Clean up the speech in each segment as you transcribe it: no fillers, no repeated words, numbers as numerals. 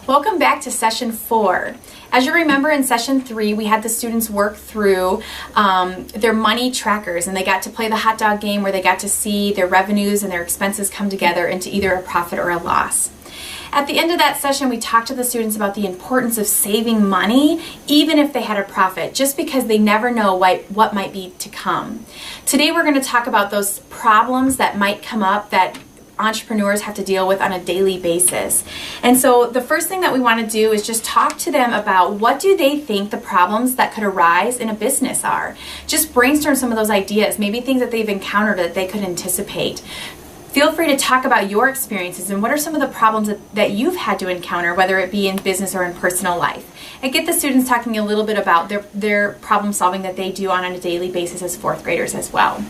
Welcome back to session 4. As you remember, in session 3 we had the students work through their money trackers, and they got to play the hot dog game where they got to see their revenues and their expenses come together into either a profit or a loss. At the end of that session, we talked to the students about the importance of saving money even if they had a profit, just because they never know what might be to come. Today we're going to talk about those problems that might come up that entrepreneurs have to deal with on a daily basis. And so the first thing that we want to do is just talk to them about what do they think the problems that could arise in a business are. Just brainstorm some of those ideas, maybe things that they've encountered that they could anticipate. Feel free to talk about your experiences and what are some of the problems that you've had to encounter, whether it be in business or in personal life. And get the students talking a little bit about their problem solving that they do on a daily basis as fourth graders as well.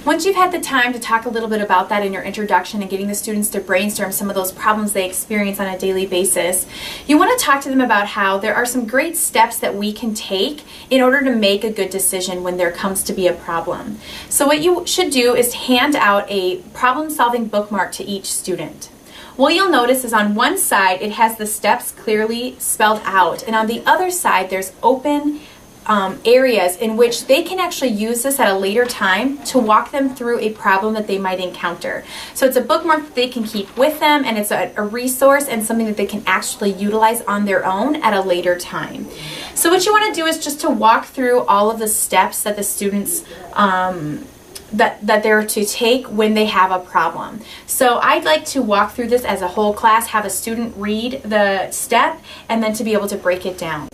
Once you've had the time to talk a little bit about that in your introduction and getting the students to brainstorm some of those problems they experience on a daily basis, you want to talk to them about how there are some great steps that we can take in order to make a good decision when there comes to be a problem. So what you should do is hand out a problem-solving bookmark to each student. What you'll notice is on one side it has the steps clearly spelled out, and on the other side there's open areas in which they can actually use this at a later time to walk them through a problem that they might encounter. So it's a bookmark that they can keep with them, and it's a resource and something that they can actually utilize on their own at a later time. So what you want to do is just to walk through all of the steps that the students that they're to take when they have a problem. So I'd like to walk through this as a whole class, have a student read the step, and then to be able to break it down.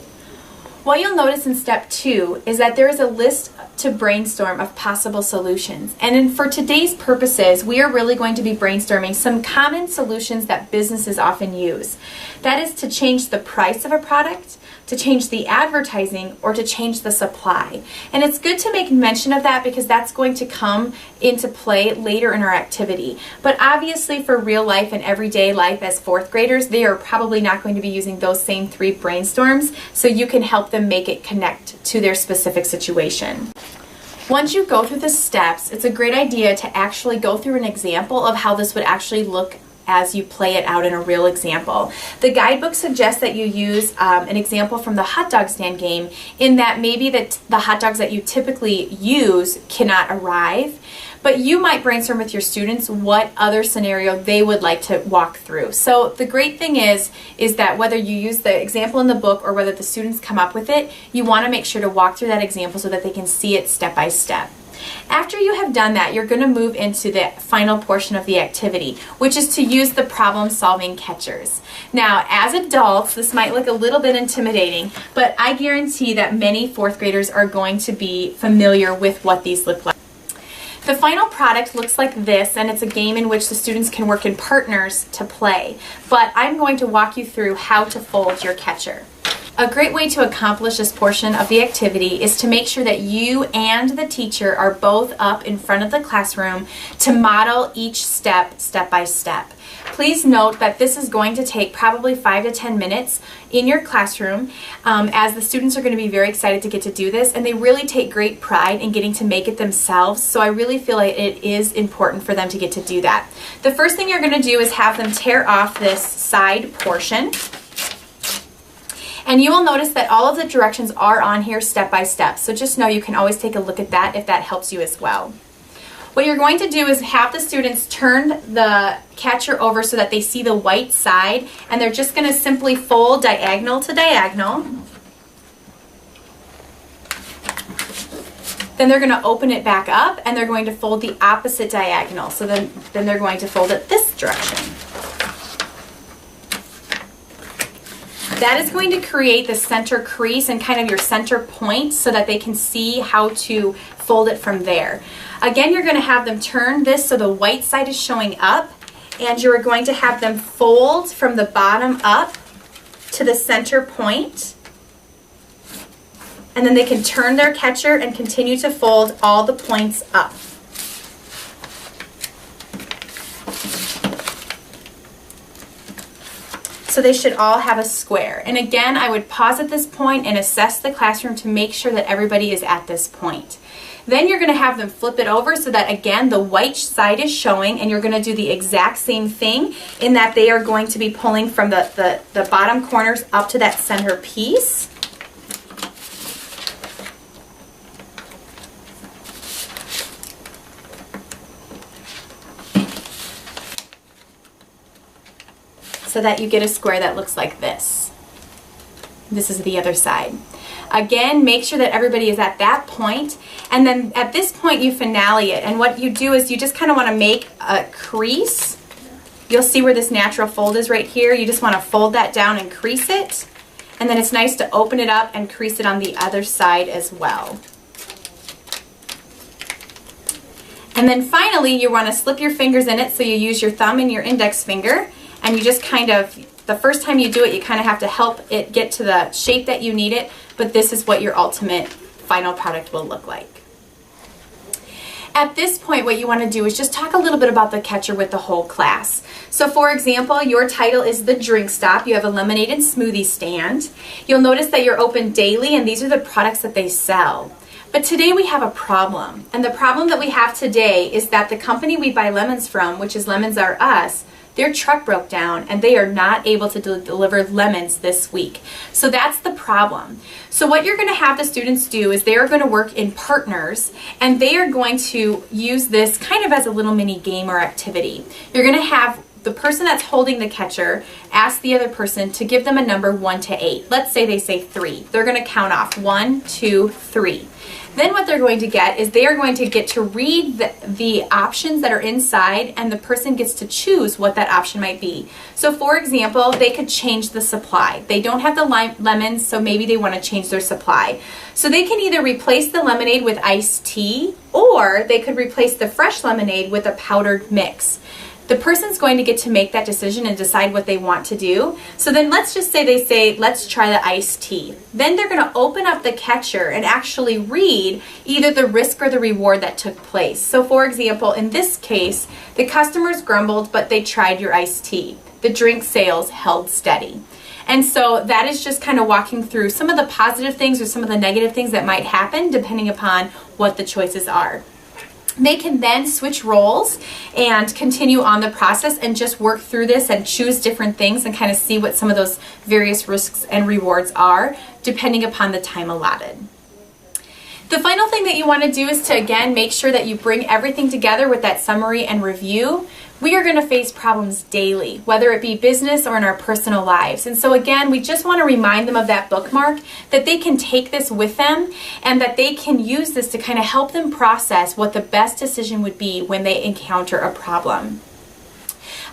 What you'll notice in step 2 is that there is a list to brainstorm of possible solutions. And for today's purposes, we are really going to be brainstorming some common solutions that businesses often use. That is to change the price of a product, to change the advertising, or to change the supply. And it's good to make mention of that because that's going to come into play later in our activity. But obviously for real life and everyday life as fourth graders, they are probably not going to be using those same 3 brainstorms, so you can help them make it connect to their specific situation. Once you go through the steps, it's a great idea to actually go through an example of how this would actually look as you play it out in a real example. The guidebook suggests that you use an example from the hot dog stand game, in that maybe the hot dogs that you typically use cannot arrive, but you might brainstorm with your students what other scenario they would like to walk through. So the great thing is that whether you use the example in the book or whether the students come up with it, you want to make sure to walk through that example so that they can see it step by step. After you have done that, you're going to move into the final portion of the activity, which is to use the problem-solving catchers. Now, as adults, this might look a little bit intimidating, but I guarantee that many fourth graders are going to be familiar with what these look like. The final product looks like this, and it's a game in which the students can work in partners to play. But I'm going to walk you through how to fold your catcher. A great way to accomplish this portion of the activity is to make sure that you and the teacher are both up in front of the classroom to model each step by step. Please note that this is going to take probably 5 to 10 minutes in your classroom, as the students are going to be very excited to get to do this, and they really take great pride in getting to make it themselves, so I really feel like it is important for them to get to do that. The first thing you're going to do is have them tear off this side portion. And you will notice that all of the directions are on here step by step, so just know you can always take a look at that if that helps you as well. What you're going to do is have the students turn the catcher over so that they see the white side, and they're just going to simply fold diagonal to diagonal. Then they're going to open it back up, and they're going to fold the opposite diagonal. So then they're going to fold it this direction. That is going to create the center crease and kind of your center point so that they can see how to fold it from there. Again, you're going to have them turn this so the white side is showing up, and you're going to have them fold from the bottom up to the center point. And then they can turn their catcher and continue to fold all the points up. So they should all have a square. And again, I would pause at this point and assess the classroom to make sure that everybody is at this point. Then you're going to have them flip it over so that, again, the white side is showing, and you're going to do the exact same thing in that they are going to be pulling from the bottom corners up to that center piece. So that you get a square that looks like this. This is the other side. Again, make sure that everybody is at that point, and then at this point you finale it. And what you do is you just kind of want to make a crease. You'll see where this natural fold is right here. You just want to fold that down and crease it. And then it's nice to open it up and crease it on the other side as well. And then finally, you want to slip your fingers in it, so you use your thumb and your index finger, and you just kind of, the first time you do it, you kind of have to help it get to the shape that you need it, but this is what your ultimate final product will look like. At this point, what you want to do is just talk a little bit about the catcher with the whole class. So for example, your title is The Drink Stop. You have a lemonade and smoothie stand. You'll notice that you're open daily, and these are the products that they sell. But today we have a problem, and the problem that we have today is that the company we buy lemons from, which is Lemons R Us, their truck broke down and they are not able to deliver lemons this week. So that's the problem. So what you're going to have the students do is they are going to work in partners, and they are going to use this kind of as a little mini game or activity. You're going to have the person that's holding the catcher ask the other person to give them a number 1 to 8. Let's say they say 3. They're going to count off 1, 2, 3. Then what they're going to get is they are going to get to read the options that are inside, and the person gets to choose what that option might be. So for example, they could change the supply. They don't have the lemons, so maybe they want to change their supply. So they can either replace the lemonade with iced tea, or they could replace the fresh lemonade with a powdered mix. The person's going to get to make that decision and decide what they want to do. So then let's just say they say, let's try the iced tea. Then they're going to open up the catcher and actually read either the risk or the reward that took place. So for example, in this case, the customers grumbled, but they tried your iced tea. The drink sales held steady. And so that is just kind of walking through some of the positive things or some of the negative things that might happen depending upon what the choices are. They can then switch roles and continue on the process and just work through this and choose different things and kind of see what some of those various risks and rewards are depending upon the time allotted. The final thing that you want to do is to, again, make sure that you bring everything together with that summary and review. We are going to face problems daily, whether it be business or in our personal lives. And so again, we just want to remind them of that bookmark, that they can take this with them and that they can use this to kind of help them process what the best decision would be when they encounter a problem.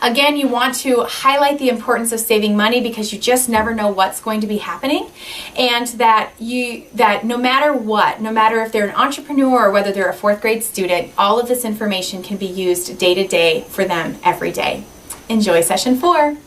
Again, you want to highlight the importance of saving money because you just never know what's going to be happening, and that no matter what, no matter if they're an entrepreneur or whether they're a 4th grade student, all of this information can be used day to day for them every day. Enjoy session 4.